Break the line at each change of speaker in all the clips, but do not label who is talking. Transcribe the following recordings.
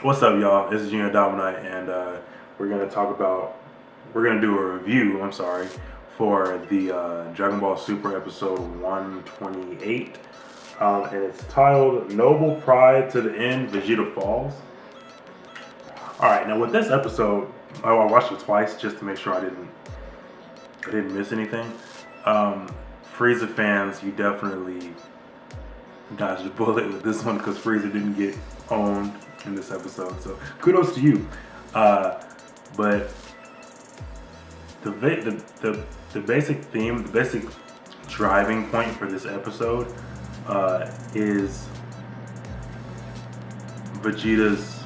What's up, y'all? This is Junior Dominite, and we're gonna talk about. We're gonna do a review. I'm sorry, for the Dragon Ball Super episode 128, and it's titled "Noble Pride to the End." Vegeta falls. All right, now with this episode, I watched it twice just to make sure I didn't miss anything. Um, Frieza fans, you definitely dodged a bullet with this one because Frieza didn't get owned in this episode. So kudos to you. But the basic theme, the basic driving point for this episode is Vegeta's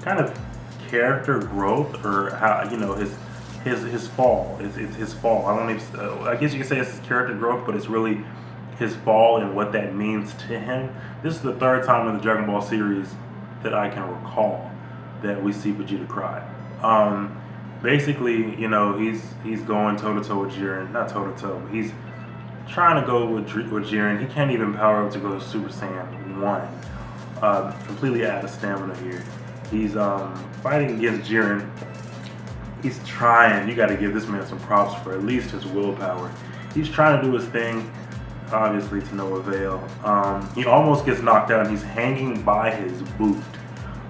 kind of character growth, or how his fall. It's his fall. I don't even. I guess you could say it's his character growth, but it's really his fall and what that means to him. This is the third time in the Dragon Ball series that I can recall that we see Vegeta cry. Basically, he's going toe to toe with Jiren, not toe to toe, but he's trying to go with Jiren. He can't even power up to go to Super Saiyan 1. Completely out of stamina here. He's fighting against Jiren. He's trying. You got to give this man some props for at least his willpower. He's trying to do his thing, obviously to no avail. He almost gets knocked out, and he's hanging by his boot.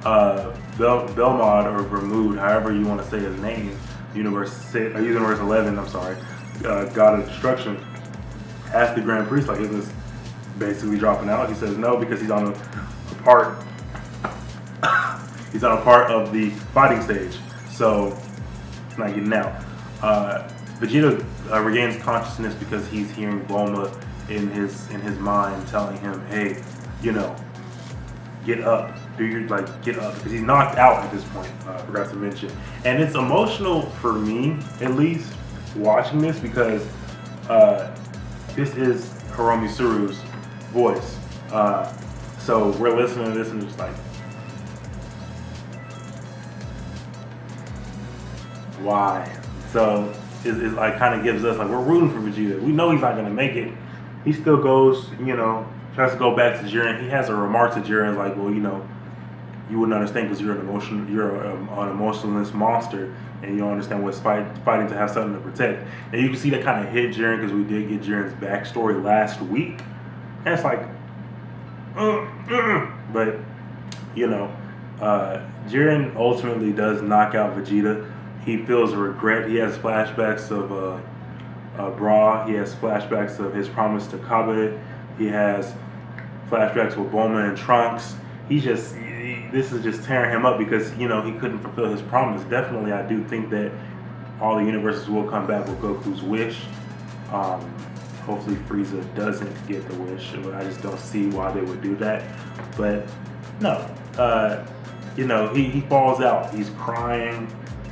Belmod or Vermood, however you want to say his name, Universe 11, I'm sorry, God of Destruction, asked the Grand Priest, like, is this basically dropping out? He says no, because he's on a part he's on a part of the fighting stage, so it's not getting out. Vegeta regains consciousness because he's hearing Bulma in his mind telling him, hey, get up, get up, because he's knocked out at this point. I forgot to mention, and it's emotional for me, at least, watching this, because this is Hiromi Suru's voice. So we're listening to this and just like, why? So it like kind of gives us, like, we're rooting for Vegeta. We know he's not gonna make it. He still goes, tries to go back to Jiren. He has a remark to Jiren like, well, you wouldn't understand because you're an emotionless monster, and you don't understand what's fighting to have something to protect. And you can see that kind of hit Jiren, because we did get Jiren's backstory last week, and it's like, but Jiren ultimately does knock out Vegeta. He feels regret. He has flashbacks of Bra. He has flashbacks of his promise to Kabe. He has flashbacks with Bulma and Trunks. This is just tearing him up, because he couldn't fulfill his promise. Definitely, I do think that all the universes will come back with Goku's wish. Hopefully Frieza doesn't get the wish. I just don't see why they would do that. But no, he falls out. He's crying.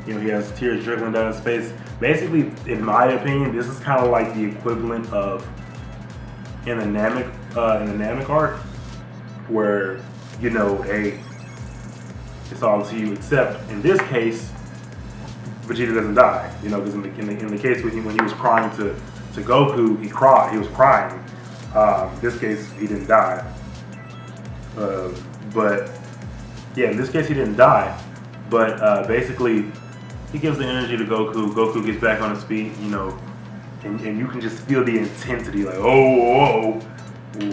He has tears trickling down his face. Basically, in my opinion, this is kind of like the equivalent of in the Namek arc, where hey, it's all to you. Except in this case, Vegeta doesn't die. Because in the case when he was crying to Goku, he cried. He was crying. This case, he didn't die. But yeah, in this case, he didn't die. But basically, he gives the energy to Goku. Goku gets back on his feet, and you can just feel the intensity, like, oh,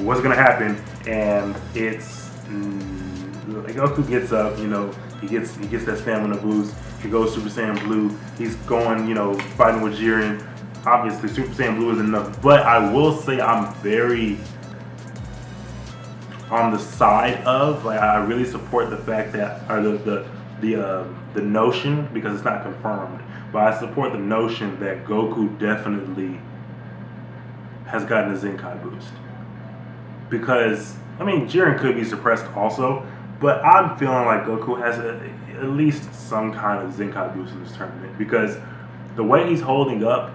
what's gonna happen? And it's like Goku gets up, he gets that stamina boost. He goes Super Saiyan Blue. He's going, fighting with Jiren. Obviously, Super Saiyan Blue is enough, but I will say I'm very on the side of, like, I really support the fact that, or the notion, because it's not confirmed, but I support the notion that Goku definitely has gotten a Zenkai boost. Because, Jiren could be suppressed also, but I'm feeling like Goku has at least some kind of Zenkai boost in this tournament, because the way he's holding up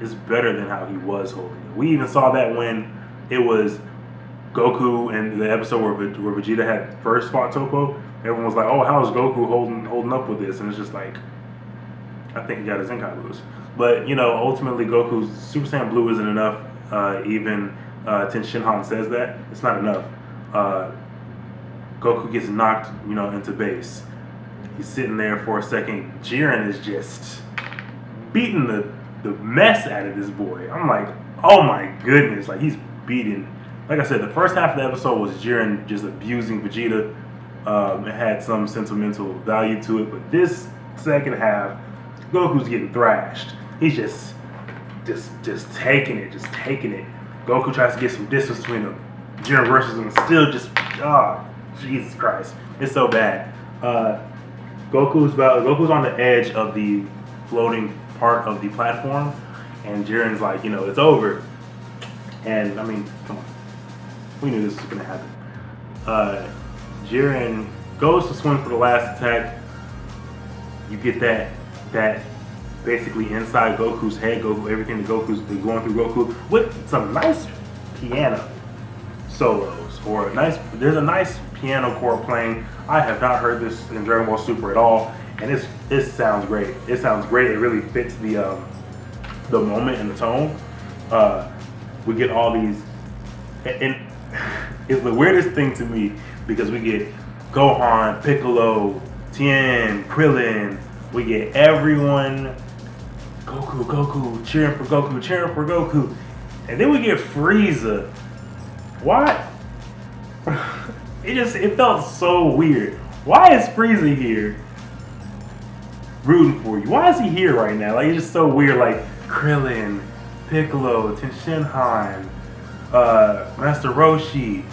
is better than how he was holding it. We even saw that when it was Goku and the episode where Vegeta had first fought Toppo. Everyone was like, "Oh, how is Goku holding up with this?" And it's just like, I think he got his Zenkai boost. But ultimately, Goku's Super Saiyan Blue isn't enough. Even Ten Shinhan says that it's not enough. Goku gets knocked, into base. He's sitting there for a second. Jiren is just beating the mess out of this boy. I'm like, oh my goodness, like he's beating. Like I said, the first half of the episode was Jiren just abusing Vegeta. It had some sentimental value to it, but this second half, Goku's getting thrashed. He's just taking it. Goku tries to get some distance between them. Jiren rushes him, and still just, Jesus Christ, it's so bad. Goku's on the edge of the floating part of the platform, and Jiren's like, it's over. And I mean, come on, we knew this was gonna happen. Jiren goes to swing for the last attack. You get that basically inside Goku's head, everything that Goku's been going through Goku with some nice piano solos, there's a nice piano chord playing. I have not heard this in Dragon Ball Super at all, and it sounds great. It sounds great. It really fits the moment and the tone. We get all these, and it's the weirdest thing to me because we get Gohan, Piccolo, Tien, Krillin. We get everyone, Goku, cheering for Goku, and then we get Frieza. What? It felt so weird. Why is Frieza here rooting for you? Why is he here right now? Like, it's just so weird. Like Krillin, Piccolo, Tenshinhan, Master Roshi.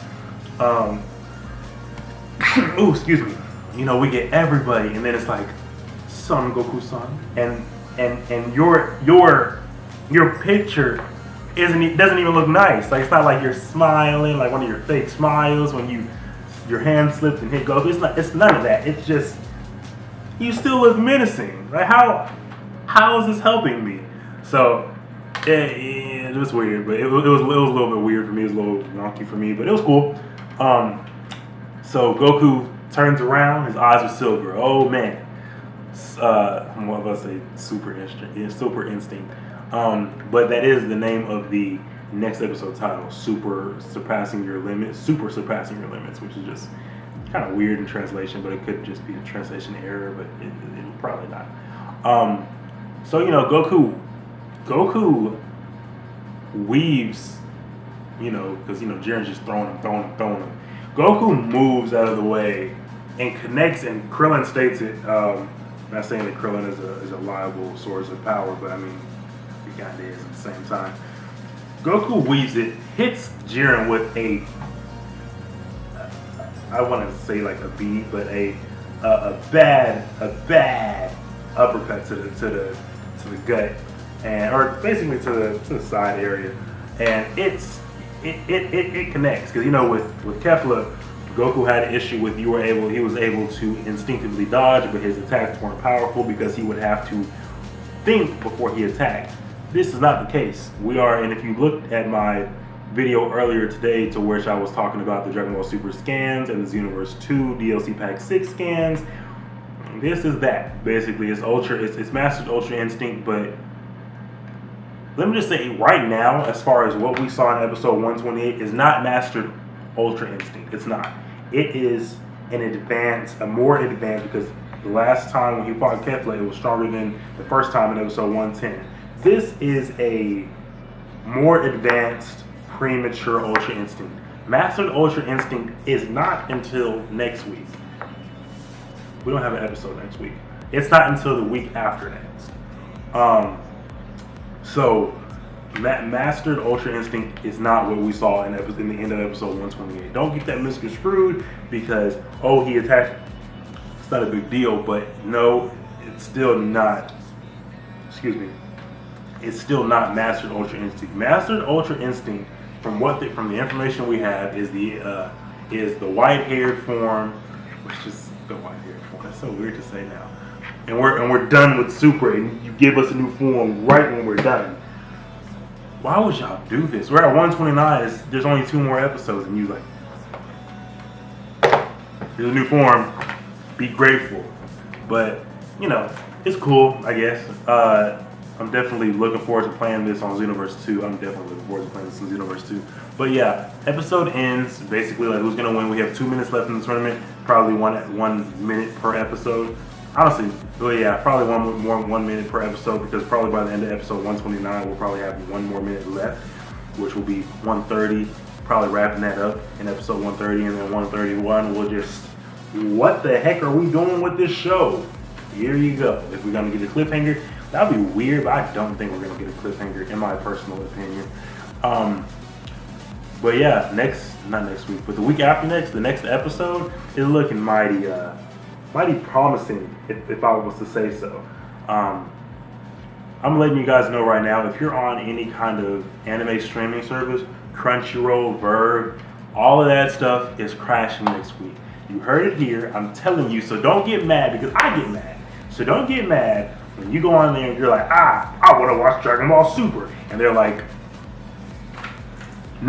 Excuse me. We get everybody, and then it's like, Son Goku-san, and your picture doesn't even look nice. Like, it's not like you're smiling, like one of your fake smiles when your hand slipped and hit Goku. It's none of that. It's just, you still look menacing. Like, how is this helping me? So it was weird, but it was a little bit weird for me. It was a little wonky for me, but it was cool. So Goku turns around. His eyes are silver. Oh man. What was I say? Super Instinct. But that is the name of the next episode title, Super Surpassing Your Limits, which is just kind of weird in translation, but it could just be a translation error, but it probably not. So Goku weaves, because Jiren's just throwing him. Goku moves out of the way and connects, and Krillin states it. Not saying that Krillin is a liable source of power, but I mean, he kind of is at the same time. Goku weaves it, hits Jiren with I want to say like a B, but a bad uppercut to the gut, or basically to the side area, and it connects, because with Kefla, Goku had an issue with he was able to instinctively dodge, but his attacks weren't powerful because he would have to think before he attacked. This is not the case. And if you looked at my video earlier today, to which I was talking about the Dragon Ball Super scans and the Xenoverse 2 DLC Pack 6 scans, this is that. Basically, it's Mastered Ultra Instinct, but let me just say right now, as far as what we saw in episode 128, is not Mastered Ultra Instinct. It's not. It is a more advanced, because the last time when he fought Kefla, it was stronger than the first time in episode 110. This is a more advanced, premature Ultra Instinct. Mastered Ultra Instinct is not until next week. We don't have an episode next week. It's not until the week after next. So Mastered Ultra Instinct is not what we saw in the end of episode 128. Don't get that misconstrued because, he attacked. It's not a big deal, but no, it's still not. It's still not Mastered Ultra Instinct. Mastered Ultra Instinct, from the information we have, is the white-haired form, which is the white-haired form. That's so weird to say now. And we're done with Super, and you give us a new form right when we're done. Why would y'all do this? We're at 129. There's only 2 more episodes, and you like, here's a new form. Be grateful. But it's cool, I guess. I'm definitely looking forward to playing this on Xenoverse 2. I'm definitely looking forward to playing this on Xenoverse 2. But yeah, episode ends basically like who's gonna win. We have 2 minutes left in the tournament. Probably 1 minute per episode. Honestly, well, yeah, probably 1 minute per episode because probably by the end of episode 129 we'll probably have 1 more minute left, which will be 130. Probably wrapping that up in episode 130, and then 131 we'll just, what the heck are we doing with this show? Here you go. If we're gonna get a cliffhanger, that'd be weird, but I don't think we're gonna get a cliffhanger in my personal opinion. But yeah, not next week, but the week after next, the next episode is looking mighty promising, if I was to say so. I'm letting you guys know right now, if you're on any kind of anime streaming service, Crunchyroll, Verve, all of that stuff is crashing next week. You heard it here. I'm telling you, so don't get mad because I get mad. So don't get mad when you go on there and you're like, I want to watch Dragon Ball Super, and they're like, we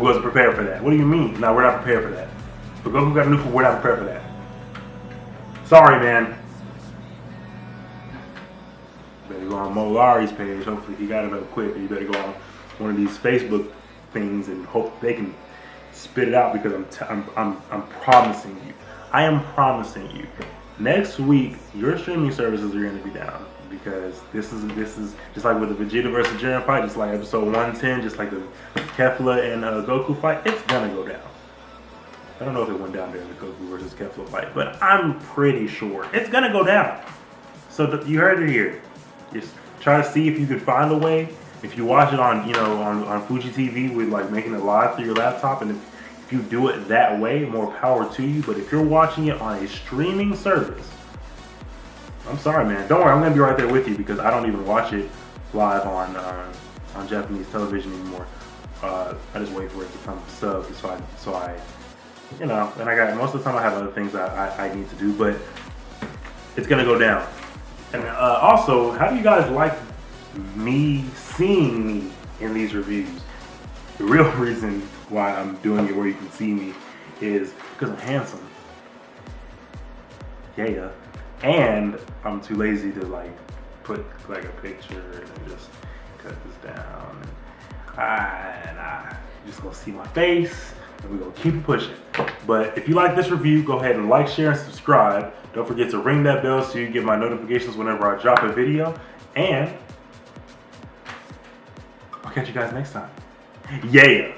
wasn't prepared for that. What do you mean? We're not prepared for that. But Goku got a new form, we're not prepared for that. Sorry, man. Better go on Molari's page. Hopefully he got it up quick. You better go on one of these Facebook things and hope they can spit it out because I'm promising you. I am promising you. Next week, your streaming services are going to be down because this is just like with the Vegeta versus Jiren fight, just like episode 110, just like the Kefla and Goku fight. It's gonna go down. I don't know if it went down during the Goku versus Kefla fight, but I'm pretty sure it's gonna go down. So you heard it here. Just try to see if you could find a way. If you watch it on, on Fuji TV with like making it live through your laptop, and if you do it that way, more power to you. But if you're watching it on a streaming service, I'm sorry, man. Don't worry, I'm gonna be right there with you because I don't even watch it live on Japanese television anymore. I just wait for it to come subbed, so I, and I got most of the time I have other things I need to do, but it's gonna go down. And also, how do you guys like me seeing me in these reviews? The real reason why I'm doing it where you can see me is because I'm handsome. Yeah. And I'm too lazy to like put like a picture and just cut this down. And I just gonna see my face and we're gonna keep it pushing. But if you like this review, go ahead and like, share, and subscribe. Don't forget to ring that bell so you get my notifications whenever I drop a video. And I'll catch you guys next time. Yeah.